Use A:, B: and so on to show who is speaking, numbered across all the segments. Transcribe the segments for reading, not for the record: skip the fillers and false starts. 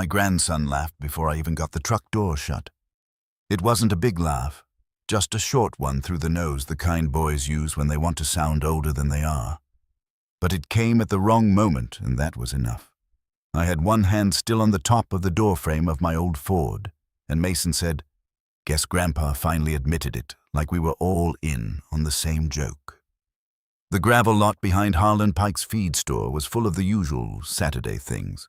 A: My grandson laughed before I even got the truck door shut. It wasn't a big laugh, just a short one through the nose, the kind boys use when they want to sound older than they are. But it came at the wrong moment, and that was enough. I had one hand still on the top of the doorframe of my old Ford, and Mason said, "Guess Grandpa finally admitted it, like we were all in on the same joke." The gravel lot behind Harlan Pike's feed store was full of the usual Saturday things.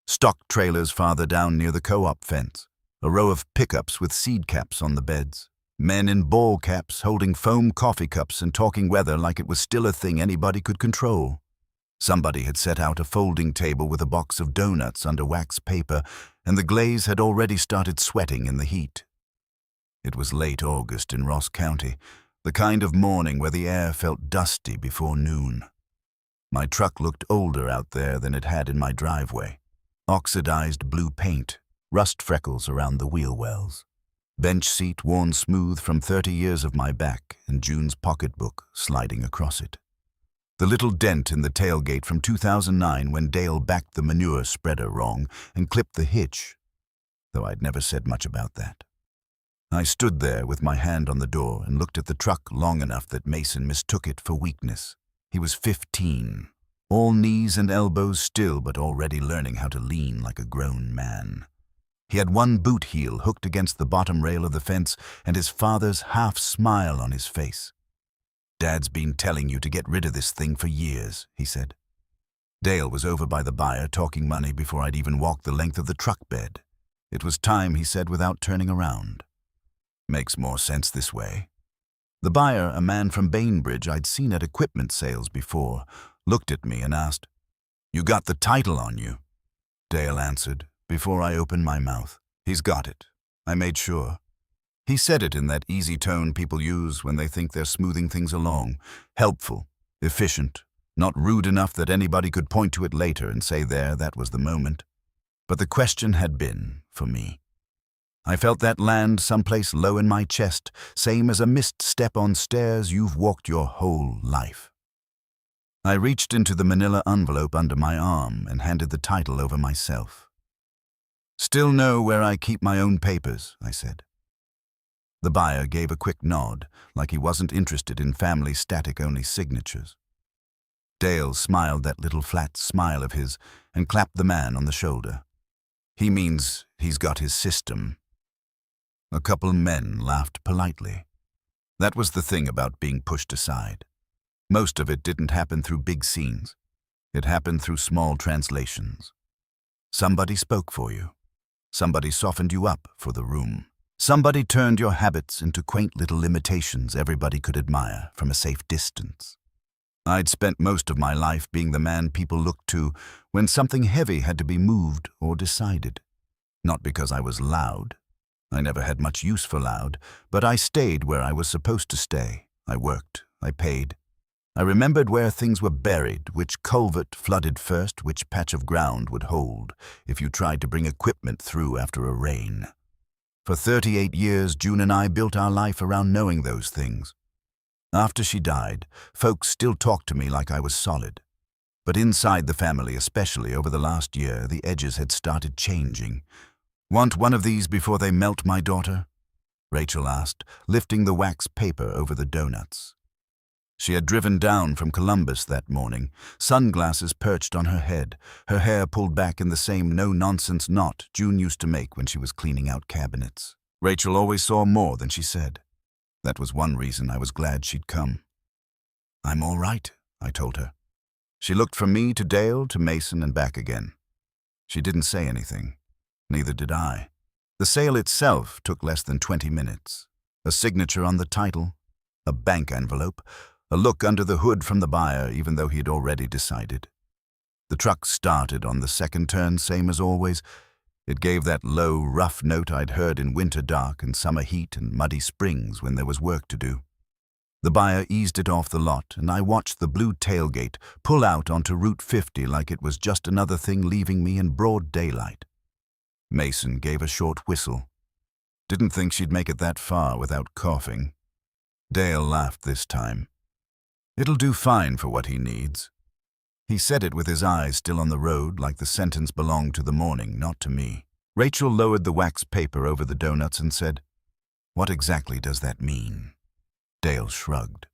A: Stock trailers farther down near the co-op fence, a row of pickups with seed caps on the beds, men in ball caps holding foam coffee cups and talking weather like it was still a thing anybody could control. Somebody had set out a folding table with a box of donuts under wax paper, and the glaze had already started sweating in the heat. It was late August in Ross County, the kind of morning where the air felt dusty before noon. My truck looked older out there than it had in my driveway. Oxidized blue paint, rust freckles around the wheel wells. Bench seat worn smooth from 30 years of my back, and June's pocketbook sliding across it. The little dent in the tailgate from 2009 when Dale backed the manure spreader wrong and clipped the hitch, though I'd never said much about that. I stood there with my hand on the door and looked at the truck long enough that Mason mistook it for weakness. He was 15, all knees and elbows still, but already learning how to lean like a grown man. He had one boot heel hooked against the bottom rail of the fence and his father's half-smile on his face. "Dad's been telling you to get rid of this thing for years," he said. Dale was over by the buyer talking money before I'd even walked the length of the truck bed. It was time, he said without turning around. "Makes more sense this way." The buyer, a man from Bainbridge I'd seen at equipment sales before, looked at me and asked, "You got the title on you?" Dale answered before I opened my mouth. "He's got it." I made sure. He said it in that easy tone people use when they think they're smoothing things along. Helpful, efficient, not rude enough that anybody could point to it later and say that was the moment. But the question had been, for me. I felt that land someplace low in my chest, same as a missed step on stairs you've walked your whole life. I reached into the manila envelope under my arm and handed the title over myself. "Still know where I keep my own papers," I said. The buyer gave a quick nod, like he wasn't interested in family static-only signatures. Dale smiled that little flat smile of his and clapped the man on the shoulder. "He means he's got his system." A couple men laughed politely. That was the thing about being pushed aside. Most of it didn't happen through big scenes. It happened through small translations. Somebody spoke for you. Somebody softened you up for the room. Somebody turned your habits into quaint little imitations everybody could admire from a safe distance. I'd spent most of my life being the man people looked to when something heavy had to be moved or decided. Not because I was loud. I never had much use for loud, but I stayed where I was supposed to stay. I worked. I paid. I remembered where things were buried, which culvert flooded first, which patch of ground would hold if you tried to bring equipment through after a rain. For 38 years, June and I built our life around knowing those things. After she died, folks still talked to me like I was solid. But inside the family, especially over the last year, the edges had started changing. "Want one of these before they melt, my daughter?" Rachel asked, lifting the wax paper over the donuts. She had driven down from Columbus that morning, sunglasses perched on her head, her hair pulled back in the same no-nonsense knot June used to make when she was cleaning out cabinets. Rachel always saw more than she said. That was one reason I was glad she'd come. "I'm all right," I told her. She looked from me to Dale to Mason and back again. She didn't say anything. Neither did I. The sale itself took less than 20 minutes. A signature on the title, a bank envelope, a look under the hood from the buyer, even though he had already decided. The truck started on the second turn, same as always. It gave that low, rough note I'd heard in winter dark and summer heat and muddy springs when there was work to do. The buyer eased it off the lot, and I watched the blue tailgate pull out onto Route 50 like it was just another thing leaving me in broad daylight. Mason gave a short whistle. Didn't think she'd make it that far without coughing. Dale laughed this time. "It'll do fine for what he needs." He said it with his eyes still on the road, like the sentence belonged to the morning, not to me. Rachel lowered the wax paper over the donuts and said, "What exactly does that mean?" Dale shrugged.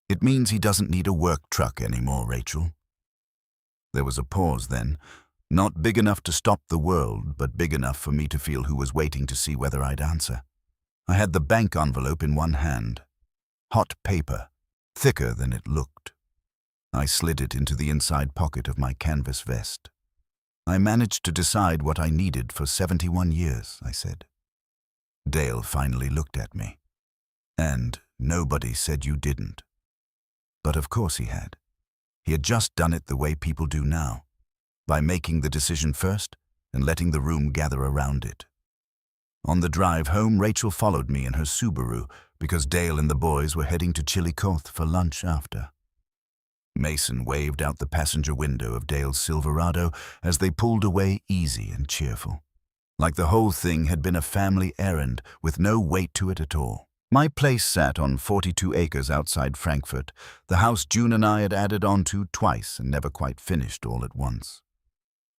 A: "It means he doesn't need a work truck anymore, Rachel." There was a pause then, not big enough to stop the world, but big enough for me to feel who was waiting to see whether I'd answer. I had the bank envelope in one hand. Hot paper, thicker than it looked. I slid it into the inside pocket of my canvas vest. "I managed to decide what I needed for 71 years, I said. Dale finally looked at me. "And nobody said you didn't." But of course he had. He had just done it the way people do now, by making the decision first and letting the room gather around it. On the drive home, Rachel followed me in her Subaru because Dale and the boys were heading to Chillicothe for lunch after. Mason waved out the passenger window of Dale's Silverado as they pulled away, easy and cheerful, like the whole thing had been a family errand with no weight to it at all. My place sat on 42 acres outside Frankfurt, the house June and I had added onto twice and never quite finished all at once.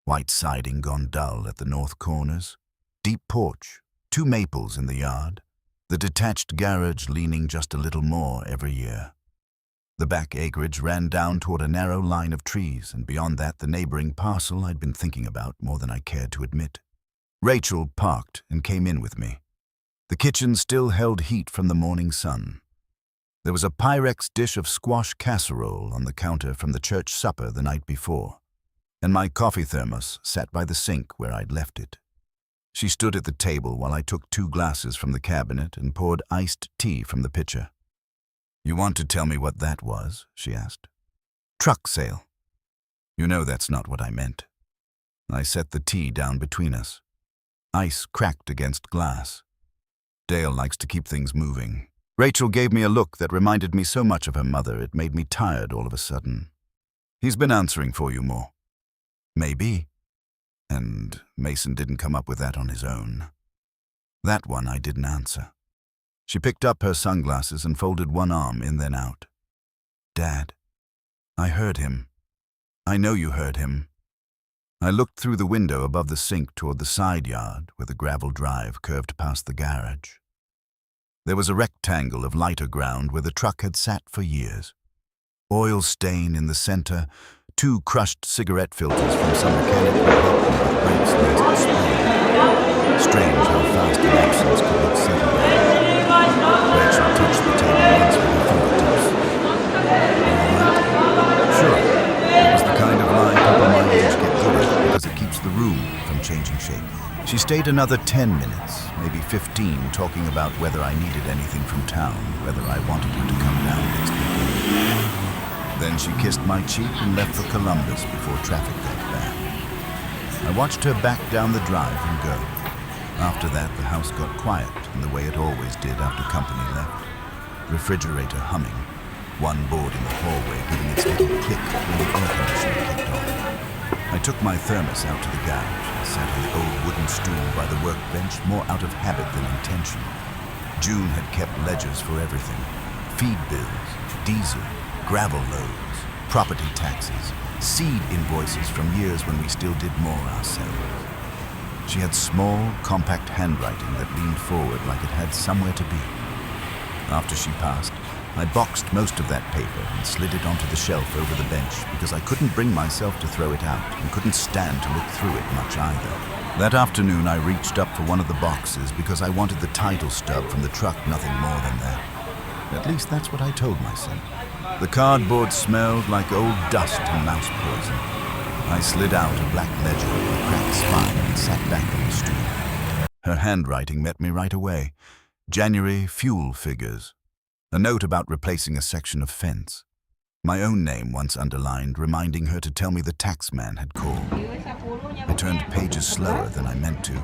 A: White siding gone dull at the north corners, deep porch, 2 maples in the yard, the detached garage leaning just a little more every year. The back acreage ran down toward a narrow line of trees, and beyond that the neighboring parcel I'd been thinking about more than I cared to admit. Rachel parked and came in with me. The kitchen still held heat from the morning sun. There was a Pyrex dish of squash casserole on the counter from the church supper the night before, and my coffee thermos sat by the sink where I'd left it. She stood at the table while I took 2 glasses from the cabinet and poured iced tea from the pitcher. "You want to tell me what that was?" she asked. "Truck sale." "You know that's not what I meant." I set the tea down between us. Ice cracked against glass. Dale likes to keep things moving. Rachel gave me a look that reminded me so much of her mother it made me tired all of a sudden. "He's been answering for you more." "Maybe. And Mason didn't come up with that on his own." That one I didn't answer. She picked up her sunglasses and folded one arm in then out. "Dad, I heard him. I know you heard him." I looked through the window above the sink toward the side yard where the gravel drive curved past the garage. There was a rectangle of lighter ground where the truck had sat for years. Oil stain in the center, 2 crushed cigarette filters from some mechanic who helped me with brakes last spring. Strange how fast an absence could look settled down. Rachel touched the table once with her fingertips. "You all right?" "Sure. It was the kind of lie people my age get good at because it keeps the room from changing shape." She stayed another 10 minutes, maybe 15, talking about whether I needed anything from town, whether I wanted her to come down next weekend. Then she kissed my cheek and left for Columbus before traffic got bad. I watched her back down the drive and go. After that, the house got quiet in the way it always did after company left. Refrigerator humming, one board in the hallway giving its little click when the air conditioner kicked on. I took my thermos out to the garage and sat on the old wooden stool by the workbench more out of habit than intention. June had kept ledgers for everything: feed bills, diesel, gravel loads, property taxes, seed invoices from years when we still did more ourselves. She had small, compact handwriting that leaned forward like it had somewhere to be. After she passed, I boxed most of that paper and slid it onto the shelf over the bench because I couldn't bring myself to throw it out and couldn't stand to look through it much either. That afternoon I reached up for one of the boxes because I wanted the title stub from the truck, nothing more than that. At least that's what I told myself. The cardboard smelled like old dust and mouse poison. I slid out a black ledger with a cracked spine and sat back on the stool. Her handwriting met me right away. January fuel figures. A note about replacing a section of fence. My own name once underlined, reminding her to tell me the tax man had called. I turned pages slower than I meant to.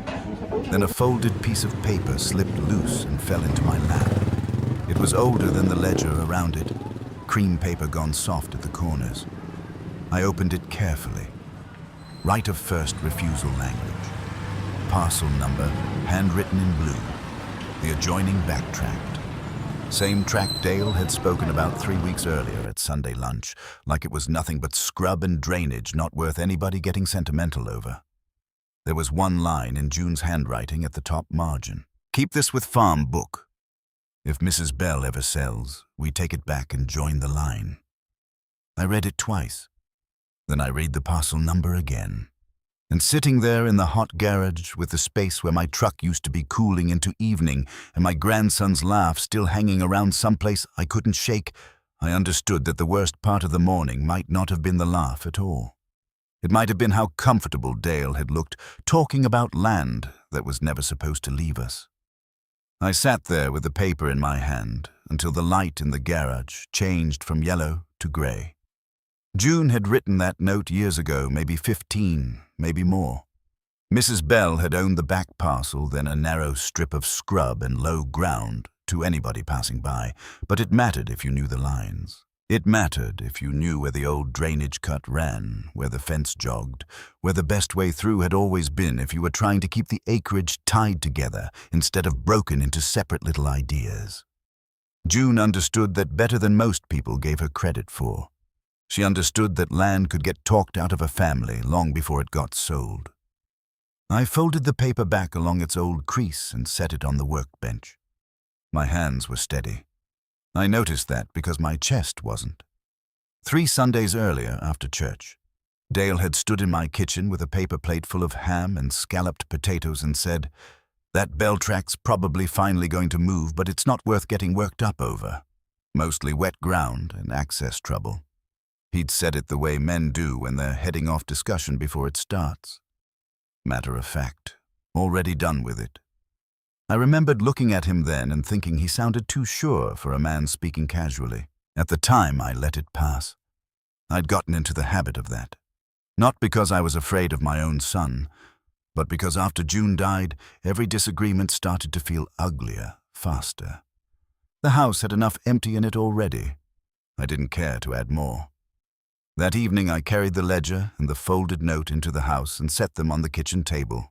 A: Then a folded piece of paper slipped loose and fell into my lap. It was older than the ledger around it, cream paper gone soft at the corners. I opened it carefully. Right of first refusal language. Parcel number, handwritten in blue. The adjoining backtracked. Same track Dale had spoken about 3 weeks earlier at Sunday lunch, like it was nothing but scrub and drainage not worth anybody getting sentimental over. There was one line in June's handwriting at the top margin. "Keep this with farm book. If Mrs. Bell ever sells, we take it back and join the line." I read it twice. Then I read the parcel number again. And sitting there in the hot garage with the space where my truck used to be cooling into evening and my grandson's laugh still hanging around someplace I couldn't shake, I understood that the worst part of the morning might not have been the laugh at all. It might have been how comfortable Dale had looked, talking about land that was never supposed to leave us. I sat there with the paper in my hand until the light in the garage changed from yellow to gray. June had written that note years ago, maybe 15, maybe more. Mrs. Bell had owned the back parcel, then a narrow strip of scrub and low ground to anybody passing by, but it mattered if you knew the lines. It mattered if you knew where the old drainage cut ran, where the fence jogged, where the best way through had always been if you were trying to keep the acreage tied together instead of broken into separate little ideas. June understood that better than most people gave her credit for. She understood that land could get talked out of a family long before it got sold. I folded the paper back along its old crease and set it on the workbench. My hands were steady. I noticed that because my chest wasn't. 3 Sundays earlier, after church, Dale had stood in my kitchen with a paper plate full of ham and scalloped potatoes and said, "That bell track's probably finally going to move, but it's not worth getting worked up over. Mostly wet ground and access trouble." He'd said it the way men do when they're heading off discussion before it starts. Matter of fact, already done with it. I remembered looking at him then and thinking he sounded too sure for a man speaking casually. At the time, I let it pass. I'd gotten into the habit of that. Not because I was afraid of my own son, but because after June died, every disagreement started to feel uglier, faster. The house had enough empty in it already. I didn't care to add more. That evening I carried the ledger and the folded note into the house and set them on the kitchen table.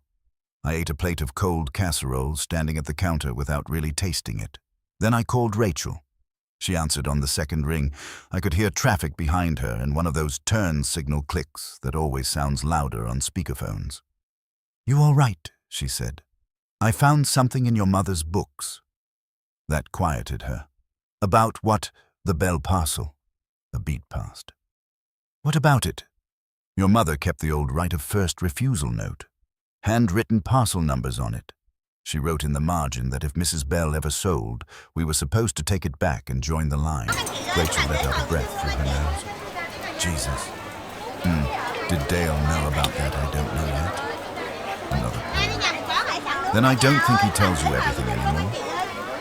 A: I ate a plate of cold casserole standing at the counter without really tasting it. Then I called Rachel. She answered on the second ring. I could hear traffic behind her and one of those turn signal clicks that always sounds louder on speakerphones. "You all right?" she said. "I found something in your mother's books." That quieted her. "About what?" "The Bell parcel." A beat passed. "What about it?" "Your mother kept the old right of first refusal note. Handwritten parcel numbers on it. She wrote in the margin that if Mrs. Bell ever sold, we were supposed to take it back and join the line." Rachel let out a breath through her nose. "Jesus. Did Dale know about that? I don't know yet." Another pause. "Then I don't think he tells you everything anymore."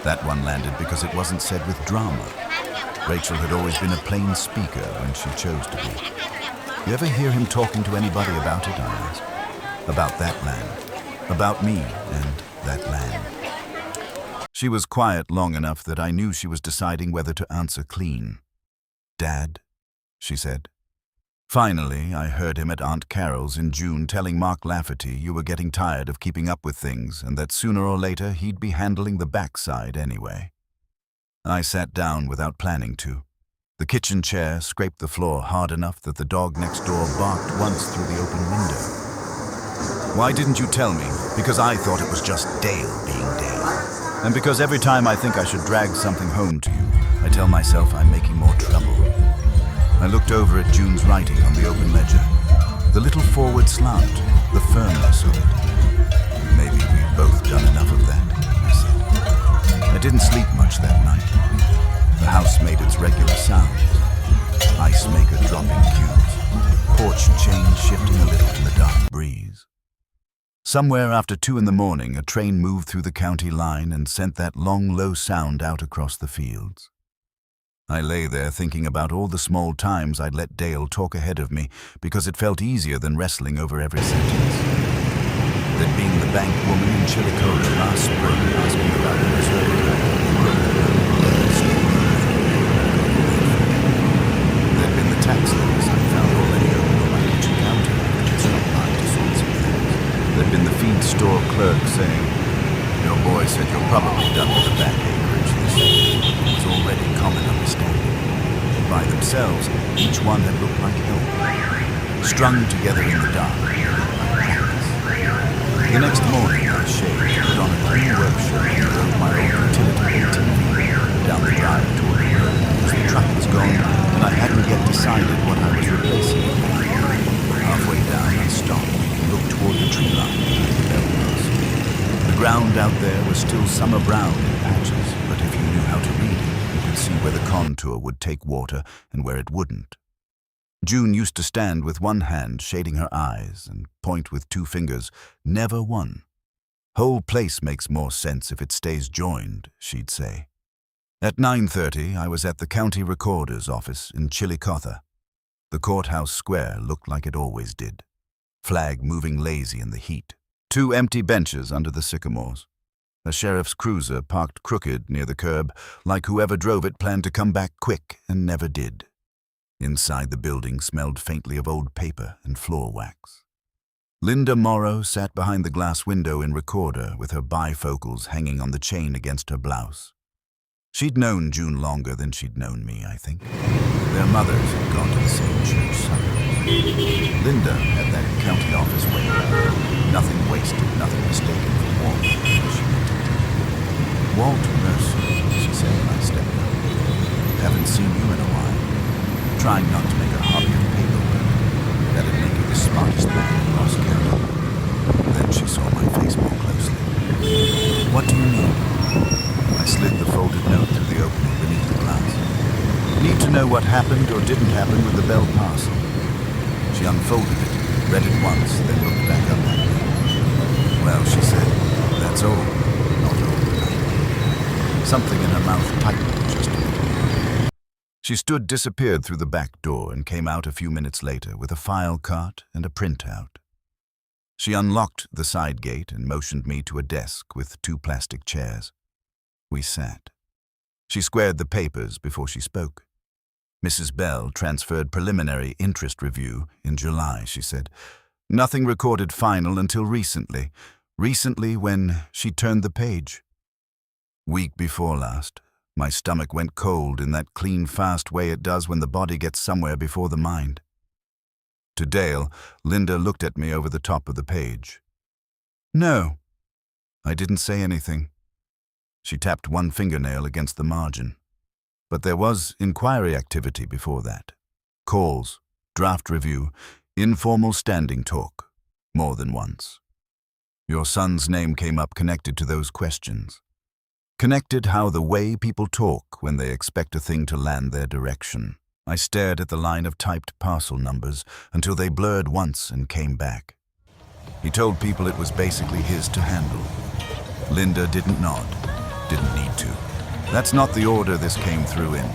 A: That one landed because it wasn't said with drama. Rachel had always been a plain speaker when she chose to be. "You ever hear him talking to anybody about it?" I asked. "About that land. About me and that land." She was quiet long enough that I knew she was deciding whether to answer clean. "Dad," she said. "Finally, I heard him at Aunt Carol's in June telling Mark Lafferty you were getting tired of keeping up with things and that sooner or later he'd be handling the backside anyway." I sat down without planning to. The kitchen chair scraped the floor hard enough that the dog next door barked once through the open window. "Why didn't you tell me?" "Because I thought it was just Dale being Dale. And because every time I think I should drag something home to you, I tell myself I'm making more trouble." I looked over at June's writing on the open ledger. The little forward slant, the firmness of it. "Maybe we've both done enough of that," I said. I didn't sleep much that night. The house made its regular sounds. Ice maker dropping cubes. Porch chain shifting a little in the dark breeze. Somewhere after 2 in the morning, a train moved through the county line and sent that long, low sound out across the fields. I lay there thinking about all the small times I'd let Dale talk ahead of me because it felt easier than wrestling over every sentence. There'd been the bank woman in Chillicothe last spring asking about the reserve There'd been the tax letters I found already open on my kitchen counter and stopped by to sort some things. There'd been the feed store clerk saying, "Your boy said you're probably done with the back acreage this accepted. It was already common understanding. By themselves, each one had looked like help. Strung together in the dark, they looked like practice. The next morning, I shaved, put on a clean work shirt, and drove my old utility ATV down the drive toward the road because the truck was gone and I hadn't yet decided what I was replacing it with. Halfway down, I stopped and looked toward the tree line behind the bell post. The ground out there was still summer brown in patches, but if you knew how to read it, you could see where the contour would take water and where it wouldn't. June used to stand with one hand shading her eyes and point with two fingers, never one. "Whole place makes more sense if it stays joined," she'd say. At 9:30, I was at the county recorder's office in Chillicothe. The courthouse square looked like it always did. Flag moving lazy in the heat. 2 empty benches under the sycamores. A sheriff's cruiser parked crooked near the curb, like whoever drove it planned to come back quick and never did. Inside the building smelled faintly of old paper and floor wax. Linda Morrow sat behind the glass window in recorder with her bifocals hanging on the chain against her blouse. She'd known June longer than she'd known me, I think. Their mothers had gone to the same church suburbs. Linda had that county office way. Nothing wasted, nothing mistaken for warmth, as she meant it. "Walt Mercer," she said when I stepped up. "Haven't seen you in a while. Trying not to make a hobby of paperwork. That'd make you the smartest man in Ross County." Then she saw my face more closely. "What do you mean?" I slid the folded note through the opening beneath the glass. "Need to know what happened or didn't happen with the Bell parcel." She unfolded it, read it once, then looked back up at me. "Well," she said, "that's all. Not all enough." Something in her mouth tightened just a little. She disappeared through the back door and came out a few minutes later with a file cart and a printout. She unlocked the side gate and motioned me to a desk with 2 plastic chairs. We sat. She squared the papers before she spoke. Mrs. Bell transferred preliminary interest review in July, she said. Nothing recorded final until recently. Recently when she turned the page. Week before last, my stomach went cold in that clean, fast way it does when the body gets somewhere before the mind. To Dale, Linda looked at me over the top of the page. "No." I didn't say anything. She tapped one fingernail against the margin. But there was inquiry activity before that. Calls, draft review, informal standing talk, more than once. Your son's name came up connected to those questions. Connected how the way people talk when they expect a thing to land their direction. I stared at the line of typed parcel numbers until they blurred once and came back. He told people it was basically his to handle. Linda didn't nod. Didn't need to. That's not the order this came through in.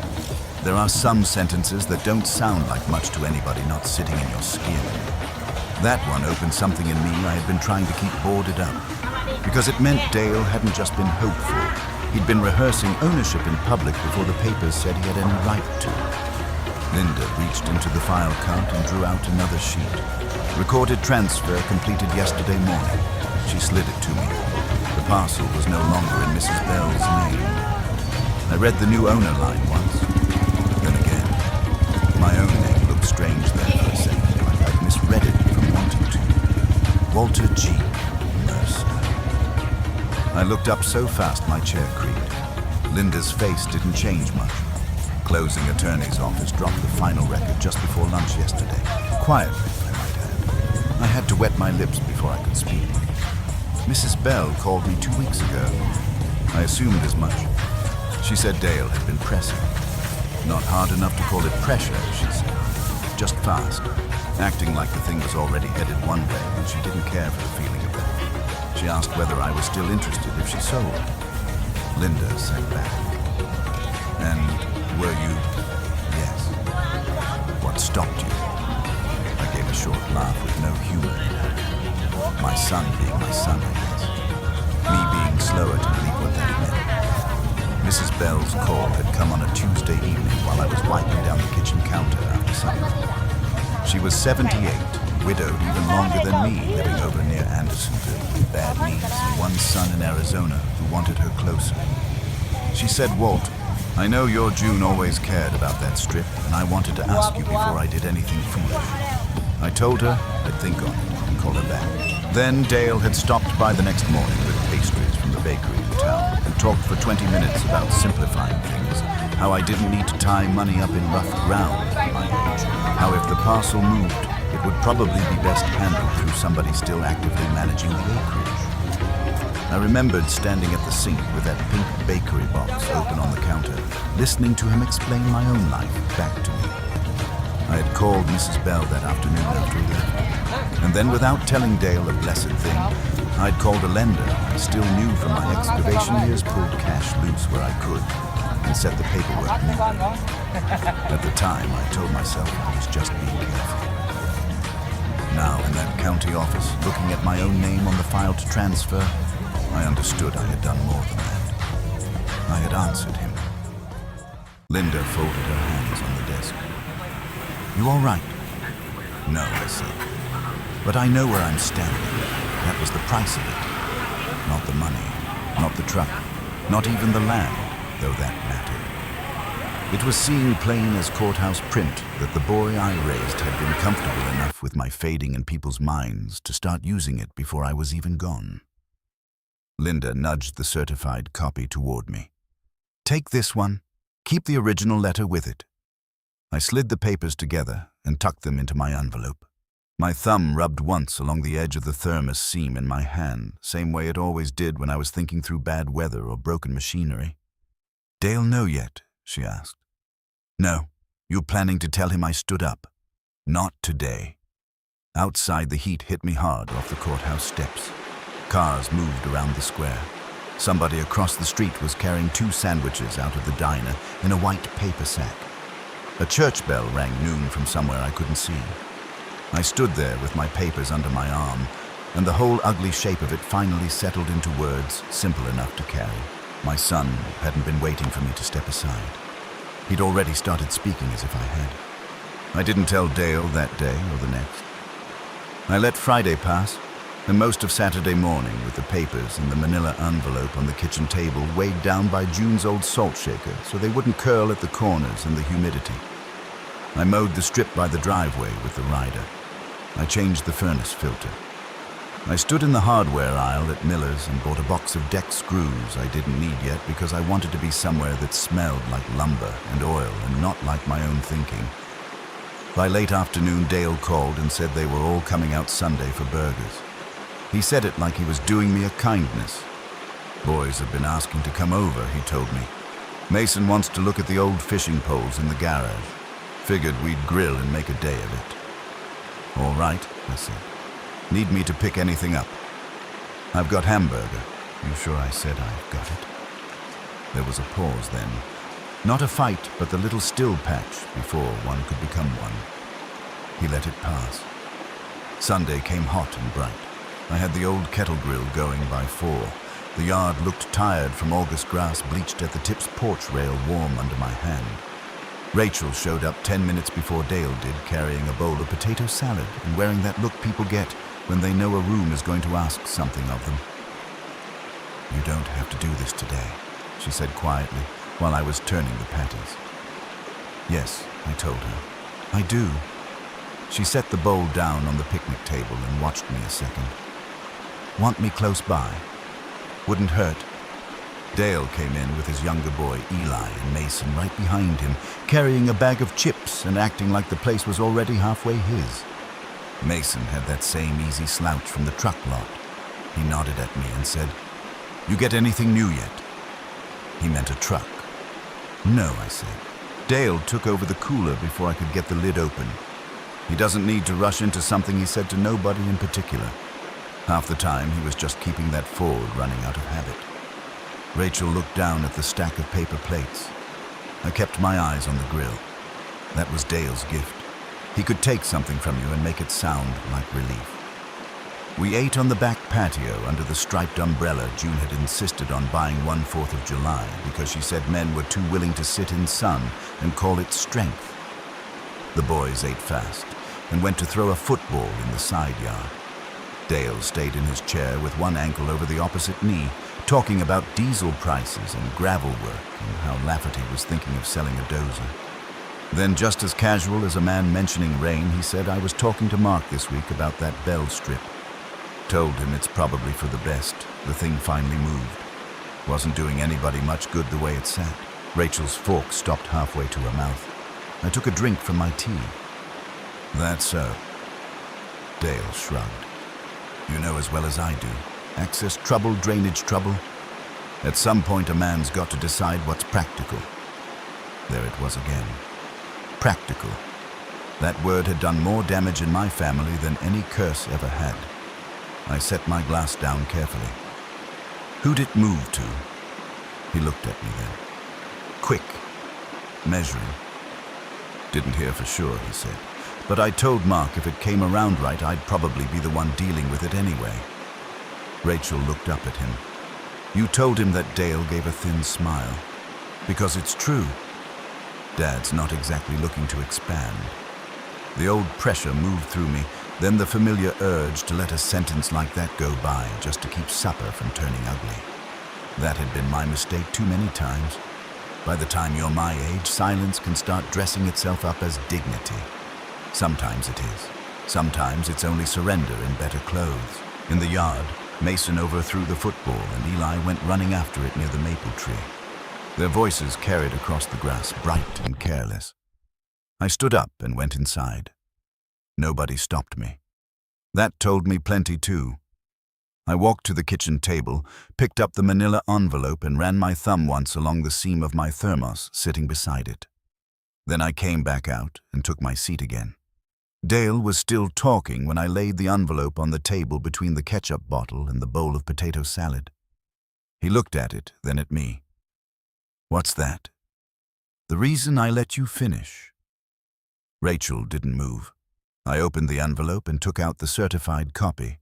A: There are some sentences that don't sound like much to anybody not sitting in your skin. That one opened something in me I had been trying to keep boarded up. Because it meant Dale hadn't just been hopeful. He'd been rehearsing ownership in public before the papers said he had any right to. Linda reached into the file cart and drew out another sheet. Recorded transfer completed yesterday morning. She slid it to me. The parcel was no longer in Mrs. Bell's name. I read the new owner line once. Then again, my own name looked strange there for a second, like I'd misread it from wanting to. Walter G. Mercer. I looked up so fast my chair creaked. Linda's face didn't change much. Closing attorney's office dropped the final record just before lunch yesterday. Quietly, I might add. I had to wet my lips before I could speak. Mrs. Bell called me 2 weeks ago. I assumed as much. She said Dale had been pressing. Not hard enough to call it pressure, she said. Just fast, acting like the thing was already headed one way and she didn't care for the feeling of that. She asked whether I was still interested if she sold. Linda sat back. "And were you?" "Yes." "What stopped you?" I gave a short laugh with no humor in it. My son being my son, I guess. Me being slower to believe what that meant. Mrs. Bell's call had come on a Tuesday evening while I was wiping down the kitchen counter after supper. She was 78, widowed even longer than me, living over near Andersonville with bad knees and one son in Arizona who wanted her closer. She said, "Walt, I know your June always cared about that strip, and I wanted to ask you before I did anything foolish." I told her I'd think on it and call her back. Then Dale had stopped by the next morning with pastries from the bakery in town and talked for 20 minutes about simplifying things, how I didn't need to tie money up in rough ground at my age, how if the parcel moved, it would probably be best handled through somebody still actively managing the acreage. I remembered standing at the sink with that pink bakery box open on the counter, listening to him explain my own life back to me. I had called Mrs. Bell that afternoon after he left, and then without telling Dale a blessed thing, I'd called a lender I still knew from my excavation years pulled cash loose where I could and set the paperwork moving. At the time, I told myself I was just being careful. Now in that county office, looking at my own name on the file to transfer, I understood I had done more than that. I had answered him. Linda folded her hands on the desk. "You all right?" "No," I said. "But I know where I'm standing. That was the price of it. Not the money, not the truck, not even the land, though that mattered. It was seeing plain as courthouse print that the boy I raised had been comfortable enough with my fading in people's minds to start using it before I was even gone." Linda nudged the certified copy toward me. "Take this one. Keep the original letter with it." I slid the papers together and tucked them into my envelope. My thumb rubbed once along the edge of the thermos seam in my hand, same way it always did when I was thinking through bad weather or broken machinery. "Dale know yet?" she asked. "No. You planning to tell him I stood up?" "Not today." Outside, the heat hit me hard off the courthouse steps. Cars moved around the square. Somebody across the street was carrying 2 sandwiches out of the diner in a white paper sack. A church bell rang noon from somewhere I couldn't see. I stood there with my papers under my arm, and the whole ugly shape of it finally settled into words simple enough to carry. My son hadn't been waiting for me to step aside. He'd already started speaking as if I had. I didn't tell Dale that day or the next. I let Friday pass, and most of Saturday morning with the papers in the manila envelope on the kitchen table weighed down by June's old salt shaker so they wouldn't curl at the corners in the humidity. I mowed the strip by the driveway with the rider. I changed the furnace filter. I stood in the hardware aisle at Miller's and bought a box of deck screws I didn't need yet because I wanted to be somewhere that smelled like lumber and oil and not like my own thinking. By late afternoon, Dale called and said they were all coming out Sunday for burgers. He said it like he was doing me a kindness. "Boys have been asking to come over," he told me. "Mason wants to look at the old fishing poles in the garage. Figured we'd grill and make a day of it." "All right," I said. "Need me to pick anything up?" "I've got hamburger." "You sure?" I said. "I've got it." There was a pause then. Not a fight, but the little still patch before one could become one. He let it pass. Sunday came hot and bright. I had the old kettle grill going by 4. The yard looked tired from August grass bleached at the tip's porch rail warm under my hand. Rachel showed up 10 minutes before Dale did, carrying a bowl of potato salad and wearing that look people get when they know a room is going to ask something of them. "You don't have to do this today," she said quietly while I was turning the patties. "Yes," I told her. "I do." She set the bowl down on the picnic table and watched me a second. "Want me close by?" "Wouldn't hurt." Dale came in with his younger boy, Eli, and Mason right behind him, carrying a bag of chips and acting like the place was already halfway his. Mason had that same easy slouch from the truck lot. He nodded at me and said, "You get anything new yet?" He meant a truck. "No," I said. Dale took over the cooler before I could get the lid open. He doesn't need to rush into something he said to nobody in particular. Half the time, he was just keeping that Ford running out of habit. Rachel looked down at the stack of paper plates. I kept my eyes on the grill. That was Dale's gift. He could take something from you and make it sound like relief. We ate on the back patio under the striped umbrella June had insisted on buying one 4th of July because she said men were too willing to sit in sun and call it strength. The boys ate fast and went to throw a football in the side yard. Dale stayed in his chair with one ankle over the opposite knee, talking about diesel prices and gravel work and how Lafferty was thinking of selling a dozer. Then, just as casual as a man mentioning rain, he said I was talking to Mark this week about that bell strip. Told him it's probably for the best. The thing finally moved. Wasn't doing anybody much good the way it sat. Rachel's fork stopped halfway to her mouth. I took a drink from my tea. That's so. Dale shrugged. You know as well as I do. Access trouble, drainage trouble. At some point a man's got to decide what's practical. There it was again. Practical. That word had done more damage in my family than any curse ever had. I set my glass down carefully. Who'd it move to? He looked at me then. Quick. Measuring. Didn't hear for sure, he said. But I told Mark if it came around right, I'd probably be the one dealing with it anyway. Rachel looked up at him. You told him that Dale gave a thin smile. Because it's true. Dad's not exactly looking to expand. The old pressure moved through me, then the familiar urge to let a sentence like that go by just to keep supper from turning ugly. That had been my mistake too many times. By the time you're my age, silence can start dressing itself up as dignity. Sometimes it is. Sometimes it's only surrender in better clothes. In the yard, Mason overthrew the football and Eli went running after it near the maple tree. Their voices carried across the grass, bright and careless. I stood up and went inside. Nobody stopped me. That told me plenty too. I walked to the kitchen table, picked up the manila envelope and ran my thumb once along the seam of my thermos sitting beside it. Then I came back out and took my seat again. Dale was still talking when I laid the envelope on the table between the ketchup bottle and the bowl of potato salad. He looked at it, then at me. What's that? The reason I let you finish. Rachel didn't move. I opened the envelope and took out the certified copy.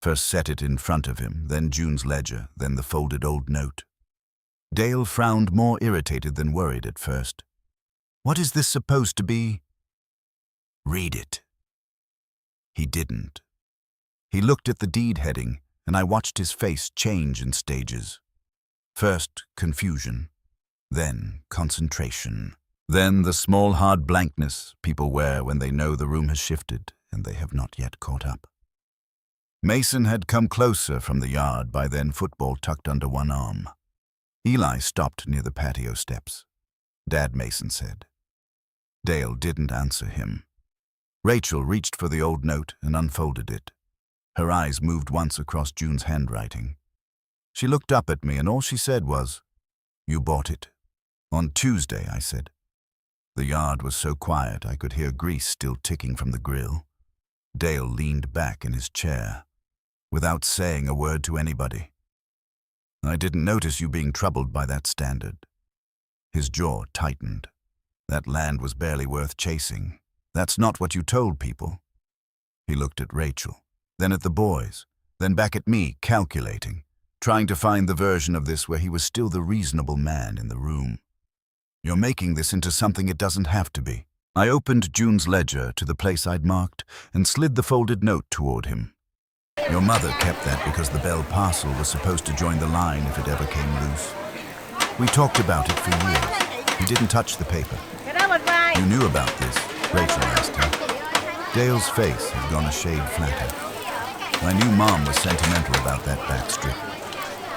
A: First set it in front of him, then June's ledger, then the folded old note. Dale frowned more irritated than worried at first. What is this supposed to be? Read it. He didn't. He looked at the deed heading, and I watched his face change in stages. First, confusion. Then, concentration. Then the small hard blankness people wear when they know the room has shifted and they have not yet caught up. Mason had come closer from the yard, by then football tucked under one arm. Eli stopped near the patio steps. Dad, Mason said. Dale didn't answer him. Rachel reached for the old note and unfolded it. Her eyes moved once across June's handwriting. She looked up at me and all she said was, You bought it. On Tuesday, I said. The yard was so quiet I could hear grease still ticking from the grill. Dale leaned back in his chair, without saying a word to anybody. I didn't notice you being troubled by that standard. His jaw tightened. That land was barely worth chasing. That's not what you told people. He looked at Rachel, then at the boys, then back at me, calculating, trying to find the version of this where he was still the reasonable man in the room. You're making this into something it doesn't have to be. I opened June's ledger to the place I'd marked and slid the folded note toward him. Your mother kept that because the Bell parcel was supposed to join the line if it ever came loose. We talked about it for years. He didn't touch the paper. You knew about this, Rachel asked him. Dale's face had gone a shade flatter. I knew Mom was sentimental about that backstrip.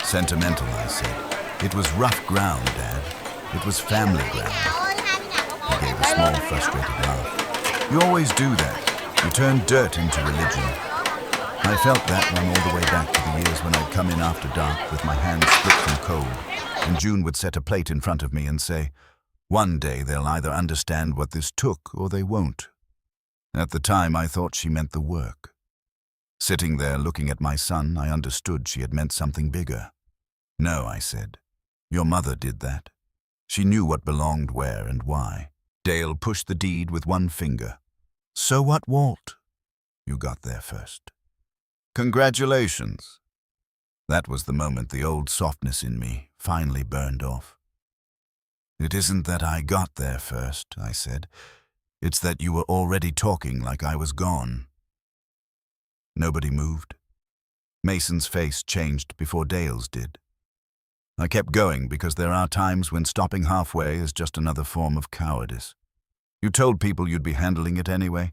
A: Sentimental, I said. It was rough ground, Dad. It was family ground. He gave a small, frustrated laugh. You always do that. You turn dirt into religion. I felt that one all the way back to the years when I'd come in after dark with my hands split from cold, and June would set a plate in front of me and say, One day they'll either understand what this took or they won't. At the time, I thought she meant the work. Sitting there looking at my son, I understood she had meant something bigger. No, I said. Your mother did that. She knew what belonged where and why. Dale pushed the deed with one finger. So what, Walt? You got there first. Congratulations. That was the moment the old softness in me finally burned off. It isn't that I got there first, I said. It's that you were already talking like I was gone. Nobody moved. Mason's face changed before Dale's did. I kept going because there are times when stopping halfway is just another form of cowardice. You told people you'd be handling it anyway.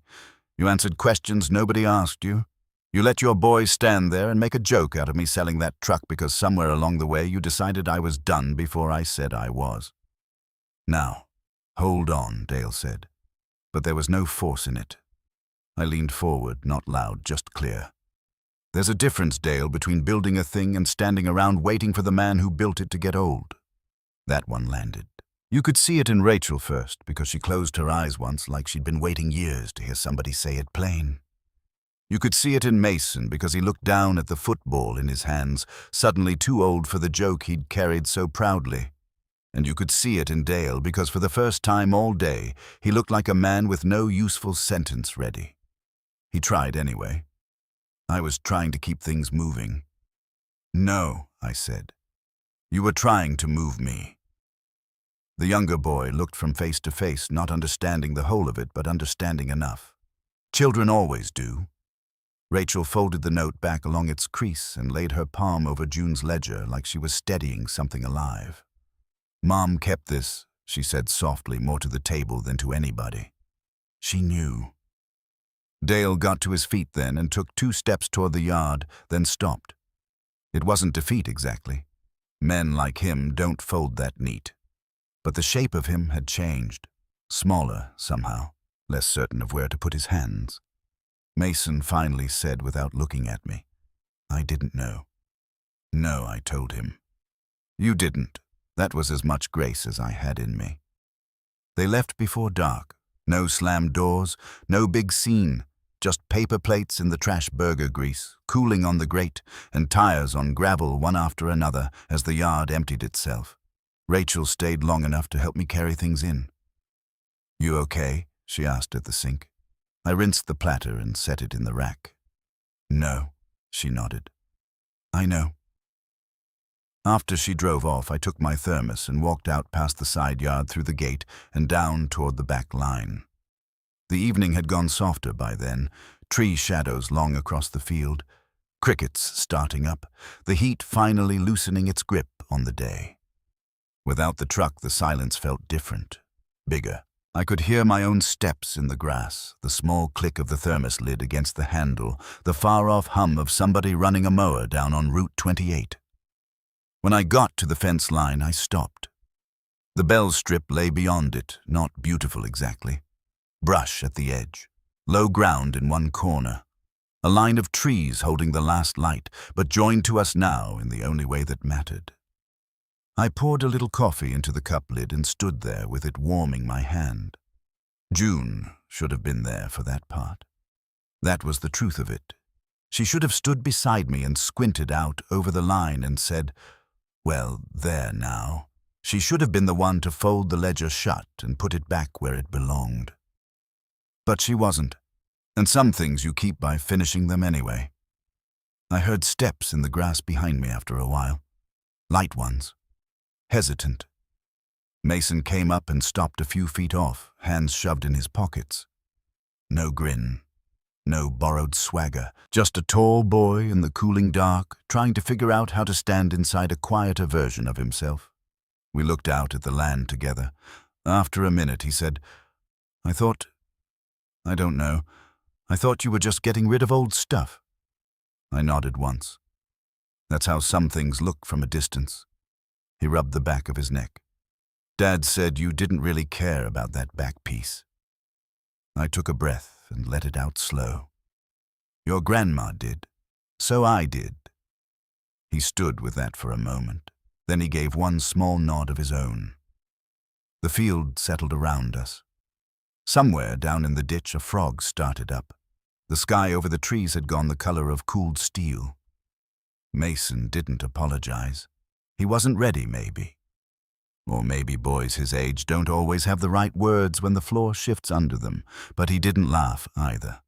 A: You answered questions nobody asked you. You let your boys stand there and make a joke out of me selling that truck because somewhere along the way you decided I was done before I said I was. Now, hold on, Dale said. But there was no force in it. I leaned forward, not loud, just clear. There's a difference, Dale, between building a thing and standing around waiting for the man who built it to get old. That one landed. You could see it in Rachel first, because she closed her eyes once like she'd been waiting years to hear somebody say it plain. You could see it in Mason because he looked down at the football in his hands, suddenly too old for the joke he'd carried so proudly. And you could see it in Dale because for the first time all day, he looked like a man with no useful sentence ready. He tried anyway. I was trying to keep things moving. No, I said. You were trying to move me. The younger boy looked from face to face, not understanding the whole of it, but understanding enough. Children always do. Rachel folded the note back along its crease and laid her palm over June's ledger like she was steadying something alive. Mom kept this, she said softly, more to the table than to anybody. She knew. Dale got to his feet then and took 2 steps toward the yard, then stopped. It wasn't defeat exactly. Men like him don't fold that neat. But the shape of him had changed. Smaller, somehow, less certain of where to put his hands. Mason finally said without looking at me, I didn't know. No, I told him. You didn't. That was as much grace as I had in me. They left before dark. No slammed doors, no big scene. Just paper plates in the trash burger grease, cooling on the grate, and tires on gravel one after another as the yard emptied itself. Rachel stayed long enough to help me carry things in. You okay? She asked at the sink. I rinsed the platter and set it in the rack. No, she nodded. I know. After she drove off, I took my thermos and walked out past the side yard through the gate and down toward the back line. The evening had gone softer by then, tree shadows long across the field, crickets starting up, the heat finally loosening its grip on the day. Without the truck, the silence felt different, bigger. I could hear my own steps in the grass, the small click of the thermos lid against the handle, the far-off hum of somebody running a mower down on Route 28. When I got to the fence line, I stopped. The bell strip lay beyond it, not beautiful exactly. Brush at the edge, low ground in one corner, a line of trees holding the last light, but joined to us now in the only way that mattered. I poured a little coffee into the cup lid and stood there with it warming my hand. June should have been there for that part. That was the truth of it. She should have stood beside me and squinted out over the line and said, well, there now. She should have been the one to fold the ledger shut and put it back where it belonged. But she wasn't, and some things you keep by finishing them anyway. I heard steps in the grass behind me after a while. Light ones. Hesitant. Mason came up and stopped a few feet off, hands shoved in his pockets. No grin. No borrowed swagger. Just a tall boy in the cooling dark, trying to figure out how to stand inside a quieter version of himself. We looked out at the land together. After a minute, he said, I don't know. I thought you were just getting rid of old stuff. I nodded once. That's how some things look from a distance. He rubbed the back of his neck. Dad said you didn't really care about that back piece. I took a breath and let it out slow. Your grandma did. So I did. He stood with that for a moment. Then he gave one small nod of his own. The field settled around us. Somewhere down in the ditch, a frog started up. The sky over the trees had gone the color of cooled steel. Mason didn't apologize. He wasn't ready, maybe. Or maybe boys his age don't always have the right words when the floor shifts under them, but he didn't laugh either.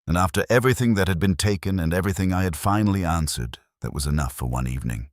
A: And after everything that had been taken and everything I had finally answered, that was enough for one evening.